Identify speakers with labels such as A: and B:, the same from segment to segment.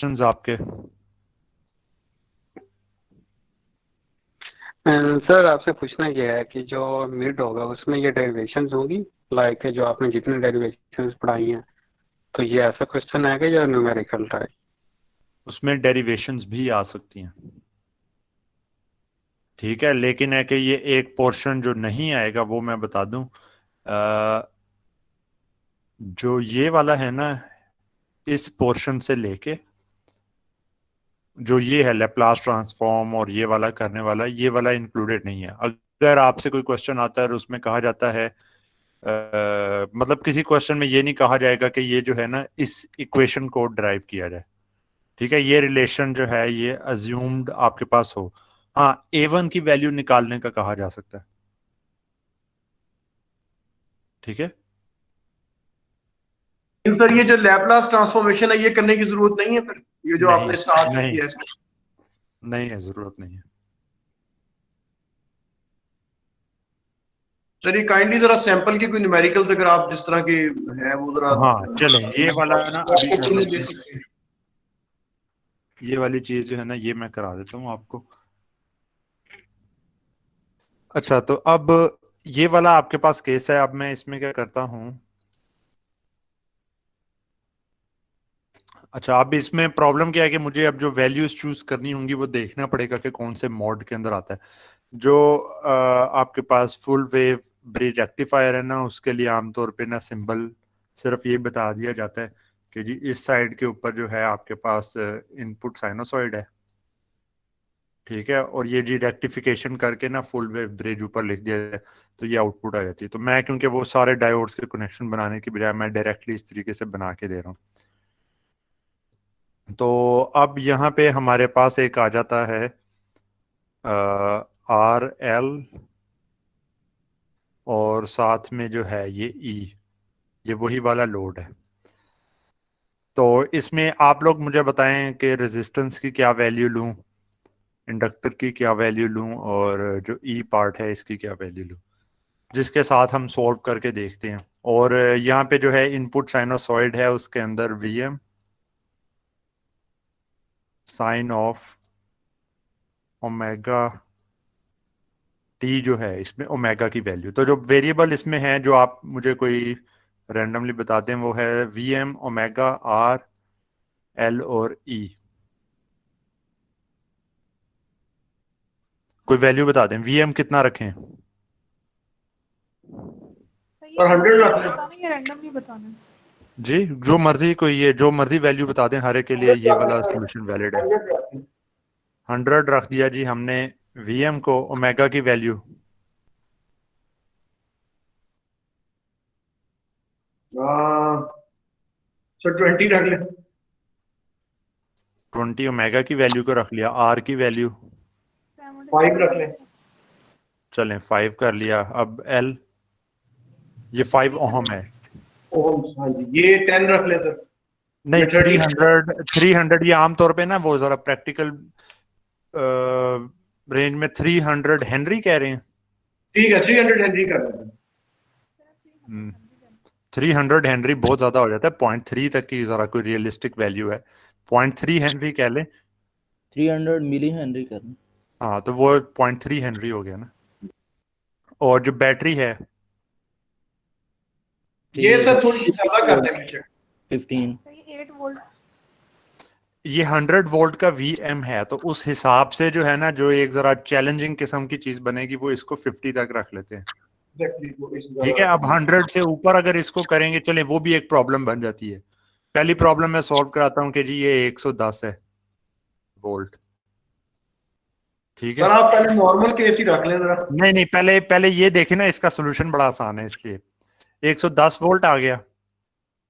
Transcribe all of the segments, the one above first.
A: Questions आपके?
B: Sir आपसे पूछना यह है कि जो मिड होगा उसमें ये डेरिवेशंस होंगी, लाइक जो आपने जितनी डेरिवेशंस पढ़ाई हैं, तो ये ऐसा क्वेश्चन आएगा या न्यूमेरिकल टाइप?
A: उसमें डेरिवेशंस भी आ सकती हैं, ठीक है, लेकिन है कि ये एक पोर्शन जो नहीं आएगा वो मैं बता दूं। जो ये वाला है ना, इस पोर्शन से लेके जो ये है लैप्लास ट्रांसफॉर्म और ये वाला करने वाला, ये वाला इंक्लूडेड नहीं है। अगर आपसे कोई क्वेश्चन आता है और उसमें कहा जाता है मतलब किसी क्वेश्चन में ये नहीं कहा जाएगा कि ये जो है ना इस इक्वेशन को ड्राइव किया जाए, ठीक है, ये रिलेशन जो है ये अज्यूम्ड आपके पास हो। हाँ, A1 की वैल्यू निकालने का कहा जा सकता है, ठीक है।
C: सर ये जो लैपलास ट्रांसफॉर्मेशन है ये करने की जरूरत नहीं है फिर, ये जो
A: नहीं
C: आपने स्टार्ट से
A: नहीं
C: किया है?
A: नहीं है, जरूरत नहीं है।
C: सर ये काइंडली जरा सैंपल के कोई न्यूमेरिकल्स अगर आप जिस तरह के है वो जरा
A: हाँ चलें, ये वाला ना अभी कर
C: दे
A: लेते हैं।
C: सकते हैं।
A: ये वाली चीज जो है ना ये मैं करा देता हूँ आपको। अच्छा, तो अब ये वाला आपके पास केस है। अब मैं इसमें क्या करता हूँ, अच्छा, अब इसमें प्रॉब्लम क्या है कि मुझे अब जो वैल्यूज चूज करनी होंगी वो देखना पड़ेगा कि कौन से मोड के अंदर आता है। जो आपके पास फुल वेव ब्रिज रेक्टिफायर है ना, उसके लिए आमतौर पे ना सिंबल सिर्फ ये बता दिया जाता है कि जी इस साइड के ऊपर जो है आपके पास इनपुट साइनोसॉइड है, ठीक है, और ये जी रेक्टिफिकेशन करके ना फुल वेव ब्रिज ऊपर लिख दिया जाए तो ये आउटपुट आ जाती है। तो मैं क्योंकि वो सारे डायोड्स के कनेक्शन बनाने की बजाय मैं डायरेक्टली इस तरीके से बना के दे रहा हूँ। तो अब यहाँ पे हमारे पास एक आ जाता है RL और साथ में जो है ये E, ये वही वाला लोड है। तो इसमें आप लोग मुझे बताएं कि रेजिस्टेंस की क्या वैल्यू लूं, इंडक्टर की क्या वैल्यू लूं, और जो E पार्ट है इसकी क्या वैल्यू लूं, जिसके साथ हम सॉल्व करके देखते हैं। और यहाँ पे जो है इनपुट साइनोसॉइड है, उसके अंदर Vm sine of omega t जो है, इसमें ओमेगा की वैल्यू। तो जो वेरिएबल इसमें है जो आप मुझे कोई रैंडमली बताते हैं वो है Vm ओमेगा आर एल और E। कोई वैल्यू बता दें, Vm कितना रखें?
C: और 100 रख लें।
D: बताना या रैंडमली बताना है?
A: जी, जो मर्जी, कोई ये जो मर्जी वैल्यू बता दें, हर एक के लिए ये वाला सोल्यूशन वैलिड है। 100 रख दिया जी हमने Vm को। ओमेगा की वैल्यू
C: सर 20 रख लें।
A: 20 ओमेगा की वैल्यू को रख लिया। आर की वैल्यू
C: 5 रख लें।
A: चलें 5 कर लिया। अब एल, ये 5 ओहम है।
C: ओम्स, हाँ जी, ये 10 रख लें सर।
A: नहीं,
C: ये 30।
A: 300 ये आमतौर पे ना वो जरा प्रैक्टिकल रेंज में 300 हेनरी कह रहे हैं।
C: ठीक है, 300 हेनरी कर लें।
A: 300 हेनरी बहुत ज्यादा हो जाता है। 0.3 तक की जरा कोई रियलिस्टिक वैल्यू है। 0.3 हेनरी कह लें।
E: 300 मिली हेनरी करना।
A: हाँ, तो वो 0.3 हेनरी हो गया ना। और जो बैटरी है
C: ये सर थोड़ी सी ज्यादा कर दें पीछे।
E: 15।
D: 8 वोल्ट।
A: ये 100 वोल्ट का Vm है, तो उस हिसाब से जो है ना, जो एक जरा चैलेंजिंग किस्म की चीज बनेगी वो इसको 50 तक रख लेते हैं, ठीक है। अब 100 से ऊपर अगर इसको करेंगे, चले, वो भी एक प्रॉब्लम बन जाती है। पहली प्रॉब्लम मैं सॉल्व कराता हूँ कि जी ये 110 है वोल्ट, ठीक है।
C: सर आप पहले नॉर्मल केस ही रख लें जरा।
A: नहीं नहीं, पहले पहले ये देखें ना, इसका सोल्यूशन बड़ा आसान है। इसलिए 110 वोल्ट आ गया,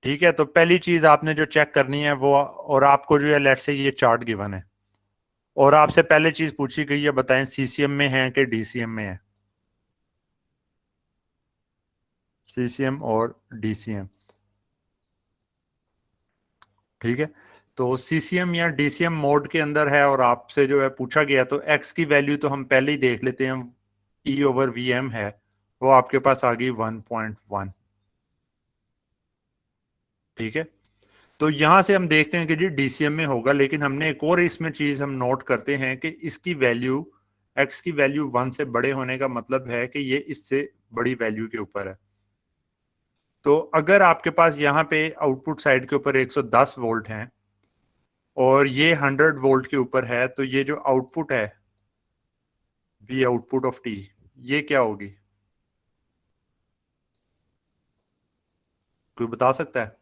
A: ठीक है। तो पहली चीज आपने जो चेक करनी है वो, और आपको जो है लेट्स से ये चार्ट गिवन है और आपसे पहले चीज पूछी गई है, बताएं सीसीएम में है कि डीसीएम में है। सीसीएम और डीसीएम, ठीक है। तो सीसीएम या डीसीएम मोड के अंदर है और आपसे जो है पूछा गया, तो एक्स की वैल्यू तो हम पहले ही देख लेते हैं, ई ओवर वी एम है, वो आपके पास आ गई 1.1, ठीक है। तो यहां से हम देखते हैं कि जी डीसीएम में होगा, लेकिन हमने एक और इसमें चीज हम नोट करते हैं कि इसकी वैल्यू, एक्स की वैल्यू 1 से बड़े होने का मतलब है कि ये इससे बड़ी वैल्यू के ऊपर है। तो अगर आपके पास यहाँ पे आउटपुट साइड के ऊपर 110 वोल्ट हैं और ये 100 वोल्ट के ऊपर है, तो ये जो आउटपुट है वी आउटपुट ऑफ टी, ये क्या होगी? कोई बता सकता है?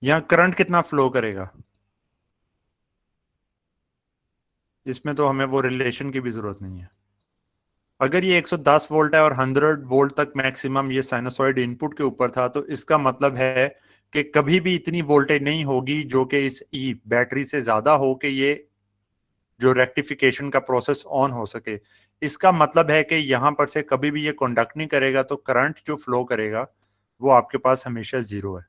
A: यहां करंट कितना फ्लो करेगा? इसमें तो हमें वो रिलेशन की भी जरूरत नहीं है। अगर ये 110 वोल्ट है और 100 वोल्ट तक मैक्सिमम ये साइनसॉइड इनपुट के ऊपर था, तो इसका मतलब है कि कभी भी इतनी वोल्टेज नहीं होगी जो कि इस ई बैटरी से ज्यादा हो कि ये जो रेक्टिफिकेशन का प्रोसेस ऑन हो सके। इसका मतलब है कि यहां पर से कभी भी ये कंडक्ट नहीं करेगा, तो करंट जो फ्लो करेगा वो आपके पास हमेशा जीरो है।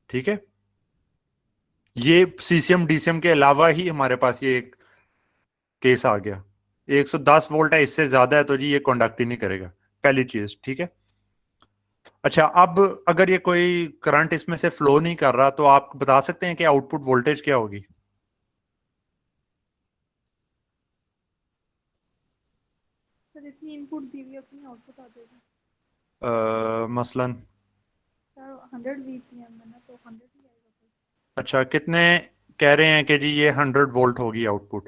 A: ठीक है, ये सीसीएम डीसीएम के अलावा ही हमारे पास ये एक केस आ गया। 110 वोल्ट है, इससे ज्यादा है तो जी ये कंडक्ट ही नहीं करेगा, पहली चीज। ठीक है, अच्छा अब अगर ये कोई करंट इसमें से फ्लो नहीं कर रहा, तो आप बता सकते हैं कि आउटपुट वोल्टेज क्या होगी?
D: सर इतनी इनपुट दी हुई है, अपनी आउटपुट आ जाएगी
A: मसलन
D: सर 100 VPM है ना, तो 100 ही आएगा फिर।
A: अच्छा, कितने कह रहे हैं कि जी ये 100 वोल्ट होगी output?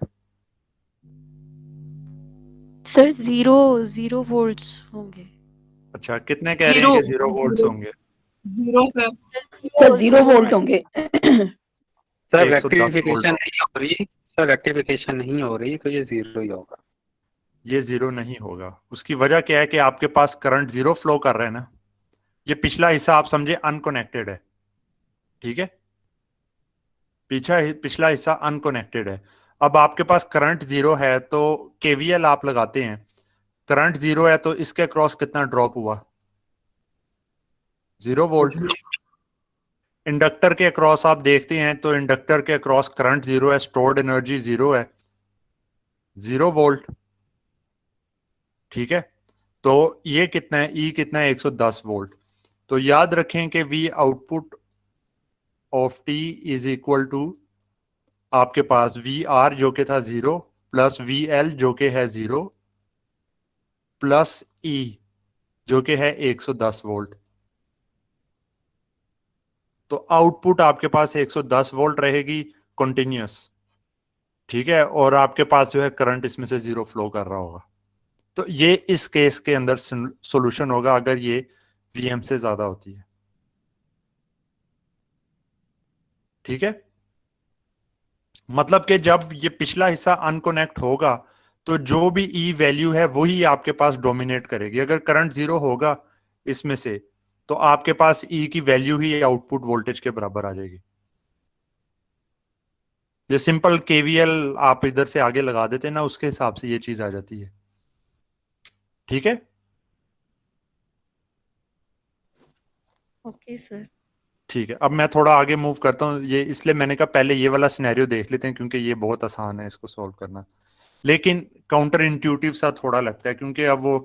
F: Sir zero zero volts होंगे।
A: अच्छा, कितने कह रहे हैं कि 0 वोल्ट्स होंगे?
G: Zero sir.
H: सर 0 वोल्ट होंगे।
B: सर
A: 110 वोल्ट
B: रेक्टिफिकेशन नहीं हो रही, सर रेक्टिफिकेशन नहीं हो रही, तो ये जीरो ही होगा।
A: ये जीरो नहीं होगा। उसकी वजह क्या है कि आपके पास करंट जीरो फ्लो कर रहा है ना। ये पिछला हिस्सा आप समझे अनकनेक्टेड है। ठीक है, पिछला हिस्सा अनकनेक्टेड है। अब आपके पास करंट जीरो है तो केवीएल आप लगाते हैं, करंट जीरो है तो इसके क्रॉस कितना ड्रॉप हुआ? 0 वोल्ट। इंडक्टर के अक्रॉस आप देखते हैं तो इंडक्टर के अक्रॉस करंट जीरो है, स्टोर्ड एनर्जी जीरो है, 0 वोल्ट। ठीक है, तो ये कितना है? ई कितना है? 110 वोल्ट। तो याद रखें कि V output of t is equal to आपके पास वी आर जो कि था 0 प्लस वी एल जो कि है 0 प्लस ई जो कि है 110 वोल्ट। तो आउटपुट आपके पास 110 वोल्ट रहेगी कंटिन्यूअस। ठीक है, और आपके पास जो है करंट इसमें से 0 फ्लो कर रहा होगा। तो ये इस केस के अंदर सॉल्यूशन होगा अगर ये वीएम से ज्यादा होती है। ठीक है, मतलब कि जब ये पिछला हिस्सा अनकनेक्ट होगा तो जो भी ई वैल्यू है वही आपके पास डोमिनेट करेगी। अगर करंट 0 होगा इसमें से, तो आपके पास ई की वैल्यू ही आउटपुट वोल्टेज के बराबर आ जाएगी। ये सिंपल केवीएल आप इधर से आगे लगा देते हैं ना, उसके हिसाब से ये चीज आ जाती है। ठीक है,
F: ओके सर।
A: ठीक है, अब मैं थोड़ा आगे मूव करता हूँ। ये इसलिए मैंने कहा पहले ये वाला सिनेरियो देख लेते हैं क्योंकि ये बहुत आसान है इसको सॉल्व करना, लेकिन काउंटर इंट्यूटिव सा थोड़ा लगता है क्योंकि अब वो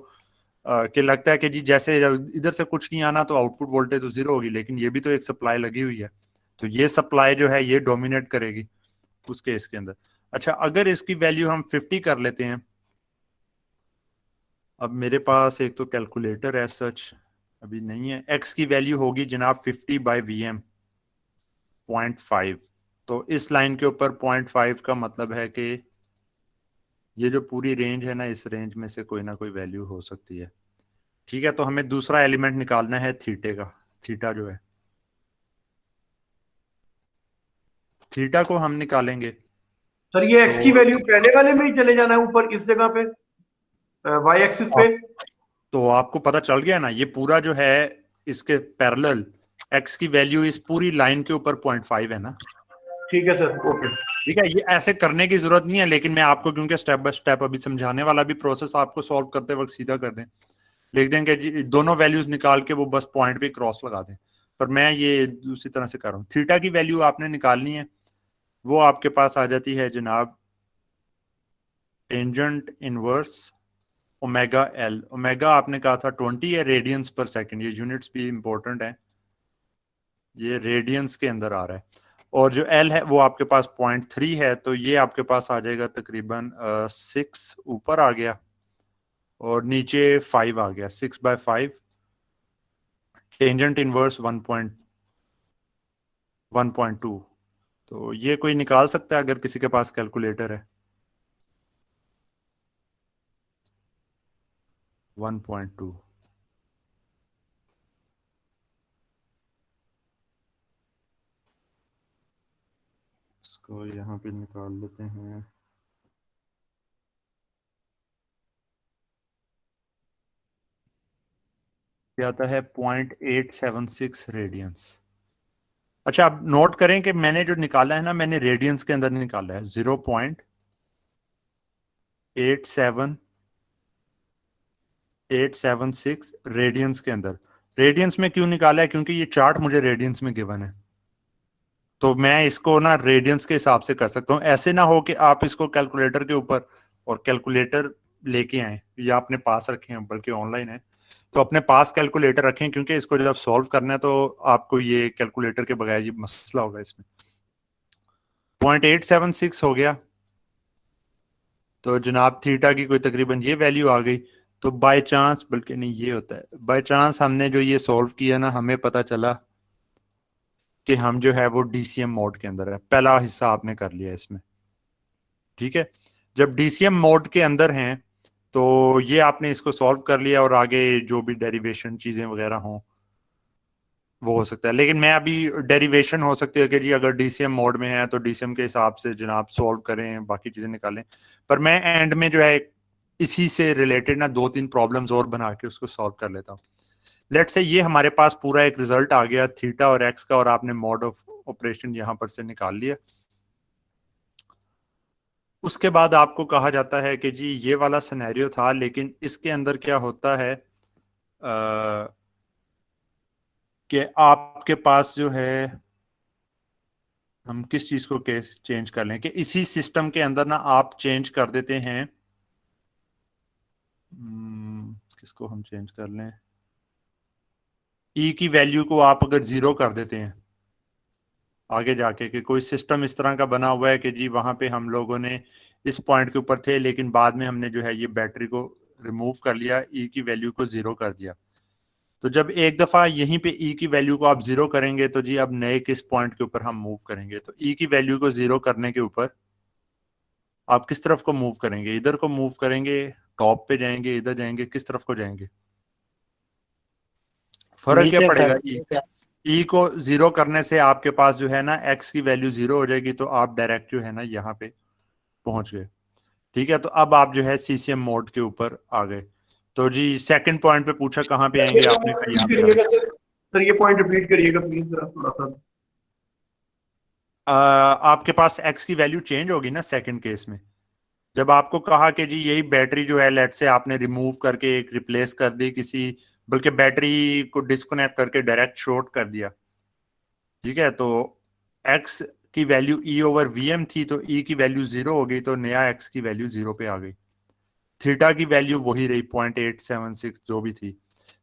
A: कि लगता है कि जी जैसे इधर से कुछ नहीं आना तो आउटपुट वोल्टेज तो 0 होगी, लेकिन ये भी तो एक सप्लाई लगी हुई है, तो ये सप्लाई जो है ये डोमिनेट करेगी उस केस के अंदर। अच्छा, अगर इसकी वैल्यू हम 50 कर लेते हैं, अब मेरे पास एक तो कैलकुलेटर है सच अभी नहीं है। एक्स की वैल्यू होगी जनाब 50 बाई वी एम 0.5। तो इस लाइन के ऊपर 0.5 का मतलब है कि ये जो पूरी रेंज है ना, इस रेंज में से कोई ना कोई वैल्यू हो सकती है। ठीक है, तो हमें दूसरा एलिमेंट निकालना है थीटे का। थीटा जो है, थीटा को हम निकालेंगे।
C: सर ये एक्स की
A: तो
C: वैल्यू पहले वाले में ही चले जाना है ऊपर इस जगह पे, वाई एक्सिस पे।
A: तो आपको पता चल गया ना, ये पूरा जो है इसके पैरेलल एक्स की वैल्यू इस पूरी लाइन के ऊपर 0.5 है ना।
C: ठीक है सर, ओके।
A: ठीक है, ये ऐसे करने की जरूरत नहीं है, लेकिन मैं आपको क्योंकि स्टेप बाय स्टेप अभी समझाने वाला भी प्रोसेस आपको सॉल्व करते वक्त सीधा कर दें, लिख दें कि दोनों वैल्यूज निकाल के वो बस पॉइंट पे क्रॉस लगा दें, पर मैं ये दूसरी तरह से कर रहा हूँ। थीटा की वैल्यू आपने निकालनी है, वो आपके पास आ जाती है जनाब tangent inverse omega L, omega आपने कहा था 20 है, रेडियंस पर सेकंड, ये यूनिट्स भी इंपॉर्टेंट है, ये रेडियंस के अंदर आ रहा है। और जो एल है वो आपके पास 0.3 है, तो ये आपके पास आ जाएगा तकरीबन 6 ऊपर आ गया और नीचे 5 आ गया, 6/5। Tangent inverse 1.2। तो ये कोई निकाल सकता है अगर किसी के पास कैलकुलेटर है? 1.2। इसको यहाँ पे निकाल लेते हैं। क्या आता है? 0.876 रेडियंस। अच्छा, आप नोट करें कि मैंने जो निकाला है ना, मैंने रेडियंस के अंदर निकाला है, 0.876 रेडियंस के अंदर। रेडियंस में क्यों निकाला है? क्योंकि ये चार्ट मुझे रेडियंस में गिवन है, तो मैं इसको ना रेडियंस के हिसाब से कर सकता हूँ। ऐसे ना हो कि आप इसको कैलकुलेटर के ऊपर, और कैलकुलेटर लेके आए या अपने पास रखे हैं, बल्कि ऑनलाइन है तो अपने पास कैलकुलेटर रखें, क्योंकि इसको जब सॉल्व करना है तो आपको ये कैलकुलेटर के बगैर ये मसला होगा। इसमें 0.876 हो गया, तो जनाब थीटा की कोई तकरीबन ये वैल्यू आ गई। तो बाय चांस, बल्कि नहीं ये होता है, बाय चांस हमने जो ये सॉल्व किया ना, हमें पता चला कि हम जो है वो डीसीएम मोड के अंदर है। पहला हिस्सा आपने कर लिया इसमें, ठीक है। जब डीसीएम मोड के अंदर हैं तो ये आपने इसको सॉल्व कर लिया, और आगे जो भी डेरिवेशन चीजें वगैरह हों वो हो सकता है। लेकिन मैं अभी डेरिवेशन हो सकती है कि जी अगर डीसीएम मोड में है तो डीसीएम के हिसाब से जनाब सॉल्व करें, बाकी चीजें निकालें। पर मैं एंड में जो है इसी से रिलेटेड ना 2-3 प्रॉब्लम्स और बना के उसको सॉल्व कर लेता हूँ। लेट्स से ये हमारे पास पूरा एक रिजल्ट आ गया थीटा और एक्स का, और आपने मोड ऑफ ऑपरेशन यहां पर से निकाल लिया। उसके बाद आपको कहा जाता है कि जी ये वाला सिनेरियो था, लेकिन इसके अंदर क्या होता है कि आपके पास जो है, हम किस चीज को केस चेंज कर लें कि इसी सिस्टम के अंदर ना आप चेंज कर देते हैं, किसको हम चेंज कर लें, ई की वैल्यू को आप अगर 0 कर देते हैं आगे जाके, कि कोई सिस्टम इस तरह का बना हुआ है कि जी वहां पे हम लोगों ने इस पॉइंट के ऊपर थे, लेकिन बाद में हमने जो है ये बैटरी को रिमूव कर लिया, ई की वैल्यू को 0 कर दिया। तो जब एक दफा यहीं पे ई की वैल्यू को आप 0 करेंगे तो जी अब नए किस पॉइंट के ऊपर हम मूव करेंगे? तो ई की वैल्यू को 0 करने के ऊपर आप किस तरफ को मूव करेंगे? इधर को मूव करेंगे, टॉप पे जाएंगे, इधर जाएंगे, किस तरफ को जाएंगे? फर्क क्या
B: नीचे
A: पड़ेगा?
B: सर।
A: ई को 0 करने से आपके पास जो है ना एक्स की वैल्यू 0 हो जाएगी, तो आप डायरेक्ट जो है ना यहाँ पे पहुंच गए, ठीक है। तो अब आप जो है सीसीएम मोड के ऊपर आ गए। तो जी सेकंड पॉइंट पे पूछा कहाँ पे आएंगे, आपने कहा यहाँ पे
C: करिएगा सर, ये पॉइंट रिपीट करिएगा प्लीज जरा थोड़ा सा।
A: आपके पास एक्स की वैल्यू चेंज होगी ना सेकंड केस में, जब आपको कहा कि जी यही बैटरी जो है लेट से आपने रिमूव करके एक रिप्लेस कर दी किसी, बल्कि बैटरी को डिस्कनेक्ट करके डायरेक्ट शॉर्ट कर दिया, ठीक है। तो एक्स की value e over V m थी, तो ई की वैल्यू 0 हो गई, तो नया एक्स की वैल्यू 0 पे आ गई। थीटा की वैल्यू वही रही 0.876 जो भी थी।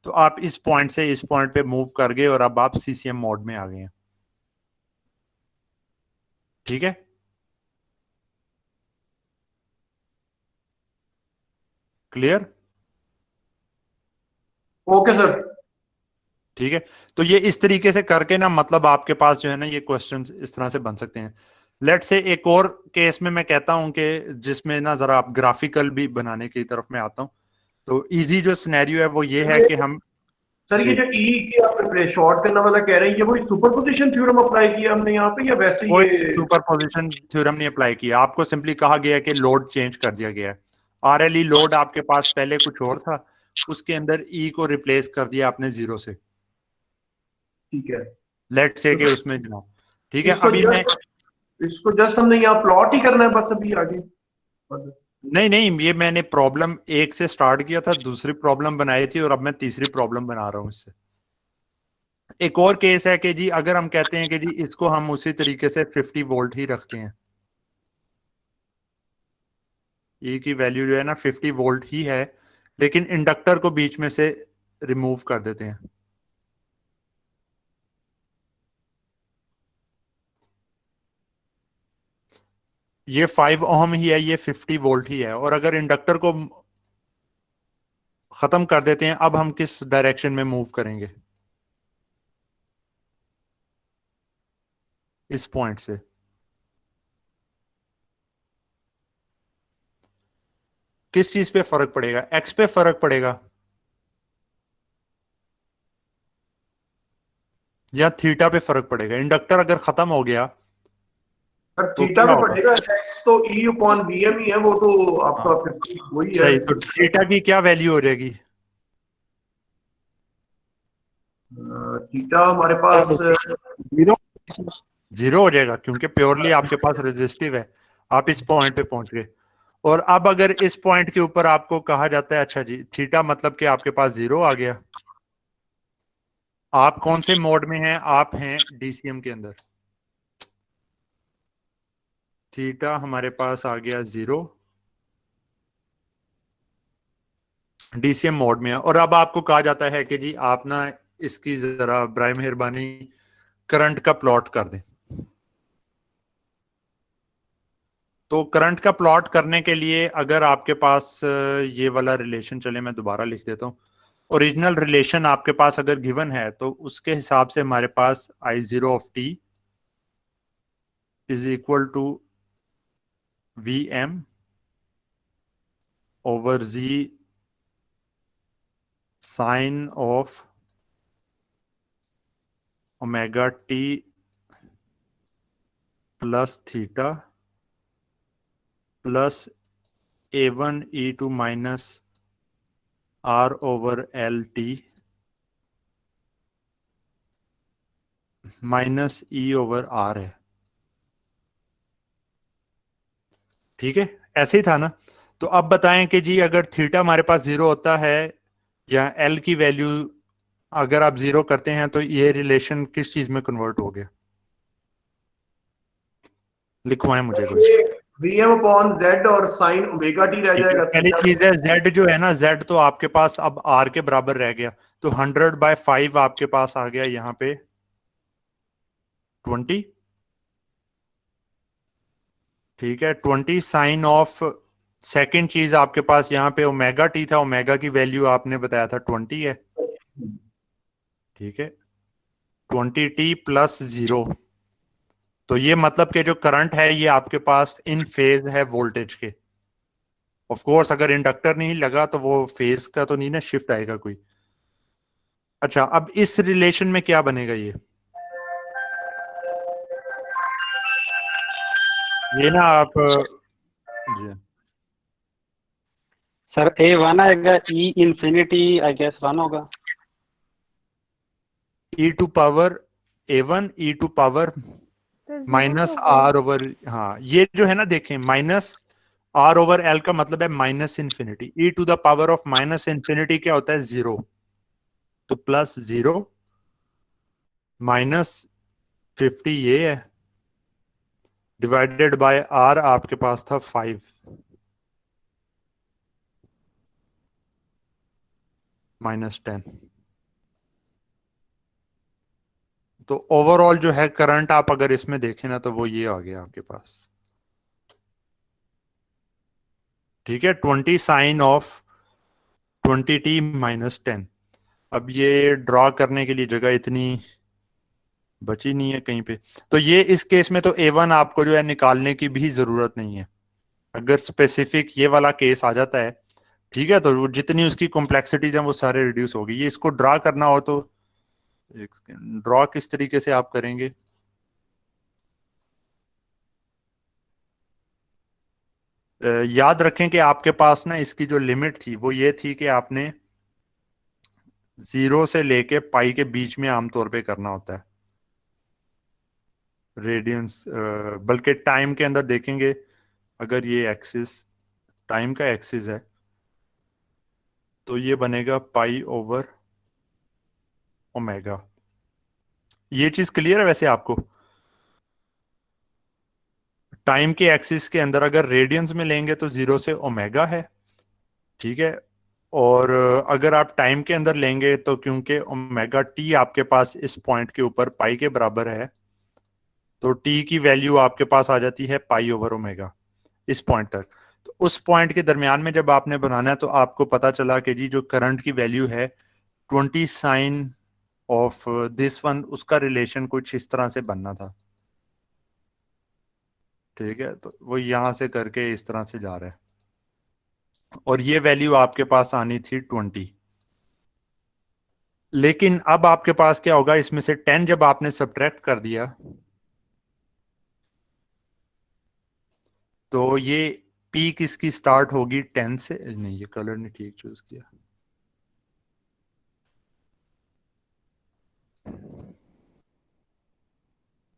A: तो आप इस पॉइंट से इस पॉइंट पे मूव कर गए और अब आप सीसीएम मोड में आ गए हैं, ठीक है। क्लियर?
C: Okay sir.
A: ठीक है। तो ये इस तरीके से करके ना, मतलब आपके पास जो है ना ये क्वेश्चंस इस तरह से बन सकते हैं। लेट से एक और केस में मैं कहता हूं कि जिसमें ना जरा आप ग्राफिकल भी बनाने की तरफ मैं आता हूं। तो इजी जो सिनेरियो है वो ये है कि हम
C: सर ये
A: जी,
C: जो ई की आपने शॉर्ट करने वाला कह रहे हैं, ये वही सुपरपोजिशन थ्योरम अप्लाई किया हमने यहाँ पे, या वैसे
A: कोई
C: ये?
A: सुपरपोजिशन थ्योरम नहीं अप्लाई किया, आपको सिंपली कहा गया कि लोड चेंज कर दिया गया है। आरएलई लोड आपके पास पहले कुछ और था, उसके अंदर ई को रिप्लेस कर दिया आपने 0 से,
C: ठीक है।
A: लेट से
C: तो
A: कि उसमें जाओ, ठीक है।
C: इसको
A: अभी मैं
C: जस्ट हमने यहाँ प्लॉट ही करना है बस अभी आगे।
A: नहीं नहीं, ये मैंने प्रॉब्लम एक से स्टार्ट किया था, दूसरी प्रॉब्लम बनाई थी, और अब मैं तीसरी प्रॉब्लम बना रहा हूं इससे। एक और केस है कि जी अगर हम कहते हैं कि जी इसको हम उसी तरीके से 50 वोल्ट ही रखते हैं, ई की वैल्यू जो है ना 50 वोल्ट ही है, लेकिन इंडक्टर को बीच में से रिमूव कर देते हैं। ये 5 ओम ही है, ये 50 वोल्ट ही है, और अगर इंडक्टर को खत्म कर देते हैं, अब हम किस डायरेक्शन में मूव करेंगे? इस पॉइंट से। किस चीज पे फर्क पड़ेगा? एक्स पे फर्क पड़ेगा या थीटा पे फर्क पड़ेगा? इंडक्टर अगर खत्म हो गया
C: सर
A: तो
C: थीटा
A: क्या
C: पे
A: होगा?
C: पड़ेगा, एक्स तो ई अपॉन वी एम ही है, वो तो आपका
A: हाँ,
C: 50 वही है।
A: सही। तो थीटा की क्या वैल्यू हो जाएगी?
C: थीटा हमारे पास
B: जीरो।
A: जीरो हो जाएगा, क्योंकि प्योरली आपके पास रेजिस्टिव है। आप इस पॉइंट पे पहुंच गए, और अब अगर इस पॉइंट के ऊपर आपको कहा जाता है अच्छा जी थीटा मतलब कि आपके पास जीरो आ गया, आप कौन से मोड में हैं? आप हैं डीसीएम के अंदर। थीटा हमारे पास आ गया जीरो, डीसीएम मोड में है। और अब आपको कहा जाता है कि जी आप ना इसकी जरा बराए मेहरबानी करंट का प्लॉट कर दें। तो करंट का प्लॉट करने के लिए अगर आपके पास ये वाला रिलेशन, चले मैं दोबारा लिख देता हूं। ओरिजिनल रिलेशन आपके पास अगर गिवन है तो उसके हिसाब से हमारे पास i zero of t is equal to V m over G sine of omega t plus theta plus A one e to minus R over L t minus E over R है। ठीक है, ऐसे ही था ना? तो अब बताएं कि जी अगर थीटा हमारे पास जीरो होता है या एल की वैल्यू अगर आप जीरो करते हैं तो ये रिलेशन किस चीज में कन्वर्ट हो गया? लिखवाएं मुझे कोई।
C: वी एम अपॉन जेड और साइन ओमेगा टी रह
A: ठीक है,
C: जाएगा
A: पहली
C: थीटा।
A: चीज है जेड जो है ना, जेड तो आपके पास अब आर के बराबर रह गया, तो 100/5 आपके पास आ गया यहाँ पे 20। ठीक है, 20 साइन ऑफ, सेकंड चीज आपके पास यहाँ पे ओमेगा टी था, ओमेगा की वैल्यू आपने बताया था 20 है। ठीक है, 20t प्लस जीरो। तो ये मतलब कि जो करंट है ये आपके पास इन फेज है वोल्टेज के। ऑफ कोर्स अगर इंडक्टर नहीं लगा तो वो फेज का तो नहीं ना शिफ्ट आएगा कोई। अच्छा, अब इस रिलेशन में क्या बनेगा? ये ना आप जी
B: सर ए वन आएगा, e infinity I guess one होगा।
A: E to power A one e to power
D: sir zero
A: minus
D: तो हो
A: आर ओवर, हाँ ये जो है ना देखें, माइनस आर ओवर एल का मतलब है minus infinity. E to the power of minus infinity क्या होता है? जीरो। तो प्लस जीरो माइनस 50 ये है, डिवाइडेड बाय आर आपके पास था 5 माइनस 10। तो ओवरऑल जो है करंट आप अगर इसमें देखें ना तो वो ये आ गया आपके पास। ठीक है, 20 साइन ऑफ 20t माइनस 10। अब ये ड्रॉ करने के लिए जगह इतनी बची नहीं है कहीं पे, तो ये इस केस में तो A1 आपको जो है निकालने की भी जरूरत नहीं है। अगर स्पेसिफिक ये वाला केस आ जाता है, ठीक है, तो वो जितनी उसकी कॉम्प्लेक्सिटीज हैं वो सारे रिड्यूस होगी। ये इसको ड्रॉ करना हो तो ड्रॉ किस तरीके से आप करेंगे? याद रखें कि आपके पास ना इसकी जो लिमिट थी वो ये थी कि आपने 0 से लेके पाई के बीच में आमतौर पे करना होता है रेडियंस, बल्कि टाइम के अंदर देखेंगे अगर ये एक्सिस टाइम का एक्सिस है तो ये बनेगा पाई ओवर ओमेगा। ये चीज क्लियर है वैसे आपको? टाइम के एक्सिस के अंदर अगर रेडियंस में लेंगे तो 0 से ओमेगा है, ठीक है, और अगर आप टाइम के अंदर लेंगे तो क्योंकि ओमेगा टी आपके पास इस पॉइंट के ऊपर पाई के बराबर है, तो टी की वैल्यू आपके पास आ जाती है पाई ओवर ओमेगा इस पॉइंट तक। तो उस पॉइंट के दरमियान में जब आपने बनाना है तो आपको पता चला कि जी जो करंट की वैल्यू है 20 साइन ऑफ दिस वन, उसका रिलेशन कुछ इस तरह से बनना था। ठीक है, तो वो यहां से करके इस तरह से जा रहा है और ये वैल्यू आपके पास आनी थी 20। लेकिन अब आपके पास क्या होगा, इसमें से 10 जब आपने सब्ट्रैक्ट कर दिया तो ये पीक इसकी स्टार्ट होगी 10 से। नहीं, ये कलर नहीं ठीक चूज किया।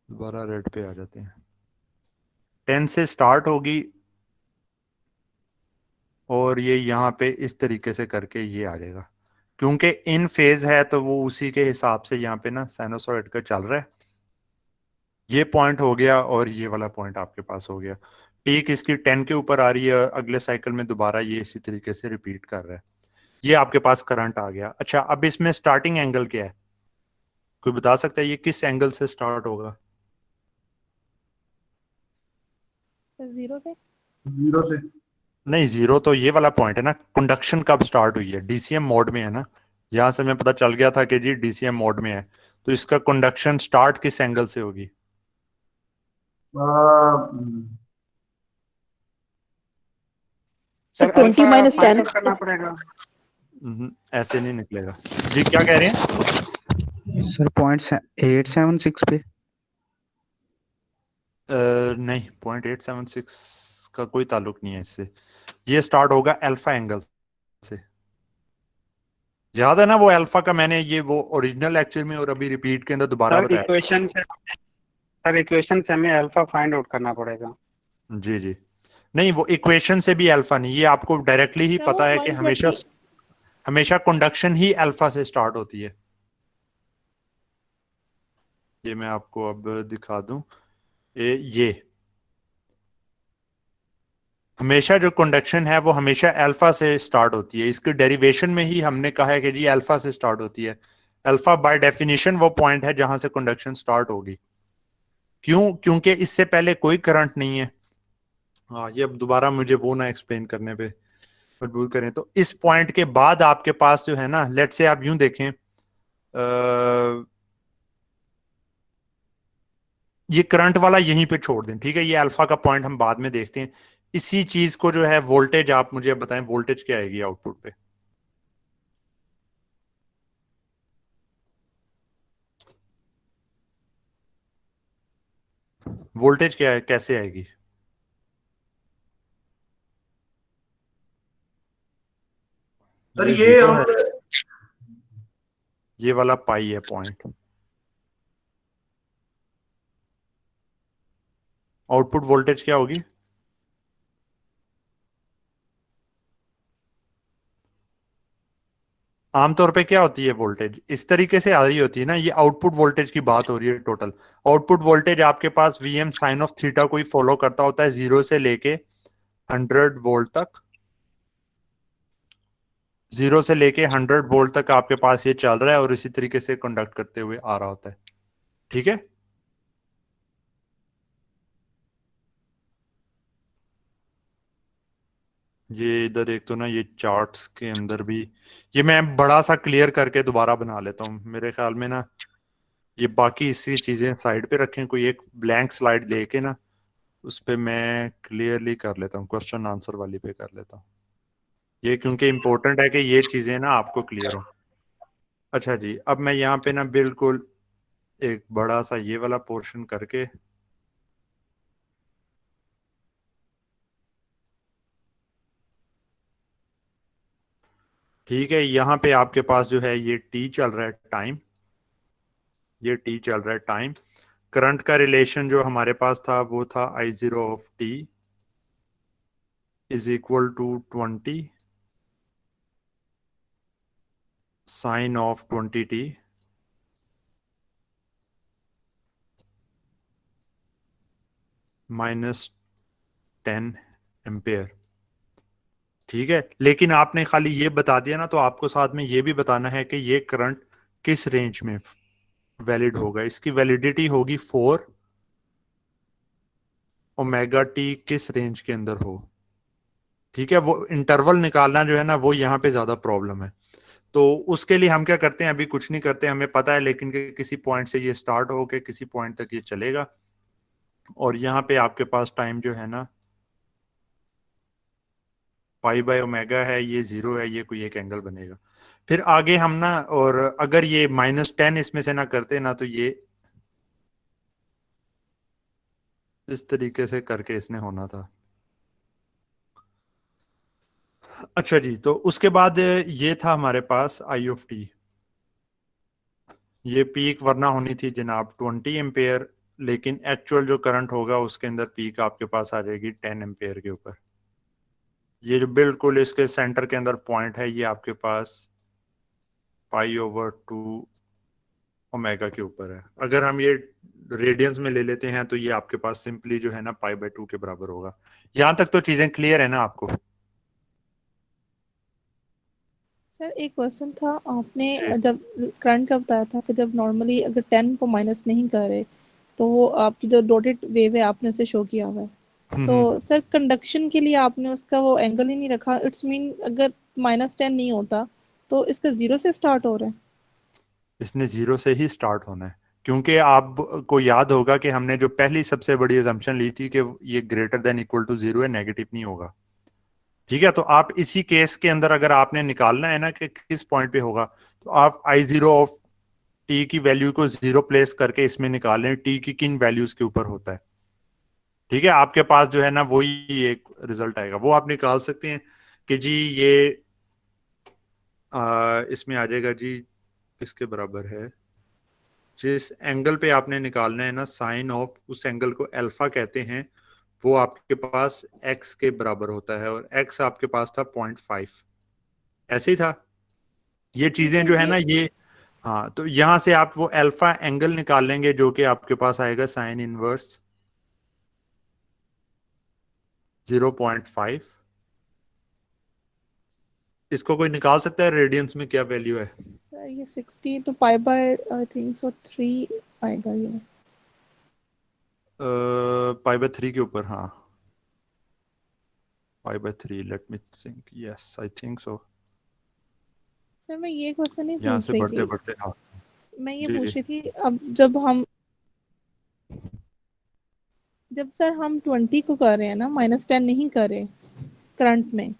A: दोबारा रेड पे आ जाते हैं। 10 से स्टार्ट होगी और ये यहाँ पे इस तरीके से करके ये आ जाएगा। क्योंकि इन फेज है तो वो उसी के हिसाब से यहाँ पे ना साइनोसॉइड का चल रहा है। ये पॉइंट हो गया और ये वाला पॉइंट आपके पास हो गया। पीक इसकी 10 के ऊपर आ रही है, अगले साइकिल में दोबारा ये इसी तरीके से रिपीट कर रहा है। ये आपके पास करंट आ गया। अच्छा, अब इसमें स्टार्टिंग एंगल क्या है, कोई बता सकता है ये किस एंगल से स्टार्ट होगा?
D: सर जीरो से।
C: जीरो से।
A: नहीं, जीरो तो ये वाला पॉइंट है ना। कंडक्शन कब स्टार्ट हुई है? डीसीएम मोड में है ना। यहां से हमें पता चल गया था कि जी डीसीएम मोड में है, तो इसका कंडक्शन स्टार्ट किस एंगल से होगी?
H: Sir
B: sir
H: 20
B: alpha
H: minus
B: find
H: 10।
B: Out करना पड़ेगा।
A: ऐसे नहीं निकलेगा जी। क्या कह रहे हैं?
G: सर 0.876 पे।
A: नहीं, 0.876 का कोई ताल्लुक नहीं है इससे। ये स्टार्ट होगा अल्फा एंगल से। याद है ना वो अल्फा का मैंने ये वो ओरिजिनल लेक्चर में और अभी रिपीट के अंदर दोबारा
B: सर
A: बताया।
B: इक्वेशन से हमें अल्फा फाइंड आउट करना पड़ेगा।
A: जी जी, नहीं वो इक्वेशन से भी अल्फा नहीं, ये आपको डायरेक्टली ही
D: सर वो
A: पता है कि हमेशा
D: 120।
A: हमेशा कंडक्शन ही अल्फा से स्टार्ट होती है। ये मैं आपको अब दिखा दूं। ये हमेशा जो कंडक्शन है वो हमेशा अल्फा से स्टार्ट होती है। इसके डेरिवेशन में ही हमने कहा है कि जी अल्फा से स्टार्ट होती है। अल्फा बाय डेफिनेशन वो पॉइंट है जहां से कंडक्शन स्टार्ट होगी। क्यों? क्योंकि इससे पहले कोई करंट नहीं है। हाँ, ये अब दोबारा मुझे वो ना एक्सप्लेन करने पे मजबूर करें। तो इस पॉइंट के बाद आपके पास जो है ना, लेट से आप यूं देखें, ये करंट वाला यहीं पे छोड़ दें, ठीक है। ये अल्फा का पॉइंट हम बाद में देखते हैं। इसी चीज को जो है वोल्टेज, आप मुझे बताएं वोल्टेज क्या आएगी आउटपुट पे? वोल्टेज क्या है, कैसे आएगी?
C: सर
A: ये
C: ये
A: जीरो
C: हम
A: है, ये वाला पाई है पॉइंट। आउटपुट वोल्टेज क्या होगी? आमतौर पे क्या होती है वोल्टेज? इस तरीके से आ रही होती है ना। ये आउटपुट वोल्टेज की बात हो रही है टोटल। आउटपुट वोल्टेज आपके पास वीएम साइन ऑफ थीटा को ही फॉलो करता होता है, 0 से लेके 100 वोल्ट तक। 0 से लेके 100 वोल्ट तक आपके पास ये चल रहा है और इसी तरीके से कंडक्ट करते हुए आ रहा होता है। ठीक है, ये इधर एक तो ना ये चार्ट्स के अंदर भी, ये मैं बड़ा सा क्लियर करके दोबारा बना लेता हूँ मेरे ख्याल में ना। ये बाकी इसी चीजें साइड पे रखें, कोई एक ब्लैंक स्लाइड लेके ना उस पे मैं क्लियरली कर लेता हूँ, क्वेश्चन आंसर वाली पे कर लेता हूँ ये, क्योंकि इंपॉर्टेंट है कि ये चीजें ना आपको क्लियर हो। अच्छा जी, अब मैं यहाँ पे ना बिल्कुल एक बड़ा सा ये वाला पोर्शन करके, ठीक है, यहाँ पे आपके पास जो है ये टी चल रहा है टाइम, ये टी चल रहा है टाइम। करंट का रिलेशन जो हमारे पास था वो था I0 of t is equal to 20 sine of 20t minus 10 ampere. ठीक है, लेकिन आपने खाली ये बता दिया ना, तो आपको साथ में ये भी बताना है कि ये करंट किस रेंज में वैलिड होगा। इसकी वैलिडिटी होगी 4 ओमेगा टी किस रेंज के अंदर हो। ठीक है, वो इंटरवल निकालना जो है ना, वो यहाँ पे ज्यादा प्रॉब्लम है। तो उसके लिए हम क्या करते हैं, अभी कुछ नहीं करते, हमें पता है लेकिन कि किसी पॉइंट से ये स्टार्ट हो के किसी पॉइंट तक ये चलेगा, और यहाँ पे आपके पास टाइम जो है ना पाई बाय ओमेगा है, ये 0 है, ये कोई एक एंगल बनेगा। फिर आगे हम ना, और अगर ये -10 इसमें से ना करते ना, तो ये इस तरीके से करके इसने होना था। अच्छा जी, तो उसके बाद ये था हमारे पास आई ऑफ टी। ये पीक वरना होनी थी जनाब 20 एम्पेयर, लेकिन एक्चुअल जो करंट होगा उसके अंदर पीक आपके पास आ जाएगी 10 एम्पेयर के ऊपर। ये जो बिल्कुल इसके सेंटर के अंदर पॉइंट है, ये आपके पास π/2 ओमेगा के ऊपर है। अगर हम ये रेडियंस में ले लेते हैं तो ये आपके पास सिंपली जो है ना π/2 के बराबर होगा। यहां तक तो चीजें क्लियर है ना आपको?
D: सर एक क्वेश्चन था, आपने
A: जी।
D: जब करंट का बताया था कि जब नॉर्मली अगर 10 को माइनस नहीं करे तो वो आपकी जो डॉटेड वेव है आपने उसे शो किया हुआ है, तो सर कंडक्शन के लिए आपने उसका वो एंगल ही नहीं रखा। इट्स मीन अगर -10 नहीं होता तो इसका 0 से स्टार्ट हो रहा है।
A: इसने 0 से ही स्टार्ट होना है, क्योंकि आपको याद होगा कि हमने जो पहली सबसे बड़ी अजम्पशन ली थी कि ये ग्रेटर देन इक्वल टू 0 है, नेगेटिव नहीं होगा। ठीक है, तो आप इसी केस के अंदर अगर आपने निकालना है ना कि किस पॉइंट पे होगा, तो आप I0 ऑफ टी की वैल्यू को 0 प्लेस करके इसमें निकालें टी की किन वैल्यूज के ऊपर होता है। ठीक है, आपके पास जो है ना वही एक रिजल्ट आएगा, वो आप निकाल सकते हैं कि जी ये इसमें आ जाएगा जी, किसके बराबर है, जिस एंगल पे आपने निकालना है ना साइन ऑफ, उस एंगल को अल्फा कहते हैं, वो आपके पास x के बराबर होता है, और x आपके पास था 0.5। ऐसे ही था ये चीजें जो है ना ये। हाँ, तो यहां से आप वो अल्फा एंगल निकाल लेंगे जो कि आपके पास आएगा साइन इनवर्स 0.5। इसको कोई निकाल सकता है रेडियंस में क्या वैल्यू है?
D: सर ये 60 तो पाई बाय आई थिंक सो 3 आएगा ये।
A: π/3 के ऊपर, हाँ π/3, let me think, yes I think so.
D: Sir मैं ये क्वेश्चन नहीं
A: यहाँ
D: पूछ
A: से
D: रही
A: बढ़ते
D: थी,
A: बढ़ते, हाँ
D: मैं ये
A: जी
D: पूछ
A: जी।
D: रही थी अब जब सर हम 20 को कर रहे हैं ना, -10 नहीं कर रहे करंट में,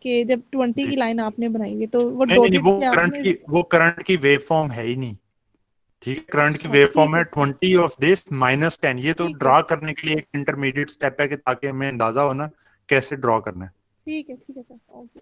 D: कि जब 20
A: जी।
D: की लाइन आपने बनाई है तो वो
A: नहीं नहीं नहीं,
D: डॉटेड से आपने।
A: वो करंट की वेव फॉर्म है ही नहीं। ठीक है, करंट की
D: अच्छा
A: वेव फॉर्म
D: ठीक
A: है
D: है
A: 20 ऑफ दिस -10। ये तो
D: ठीक है
A: ड्रा करने के लिए एक इंटरमीडिएट स्टेप है कि ताकि हमें अंदाजा हो ना कैसे ड्रॉ करना है।
D: ठीक है सर ओके।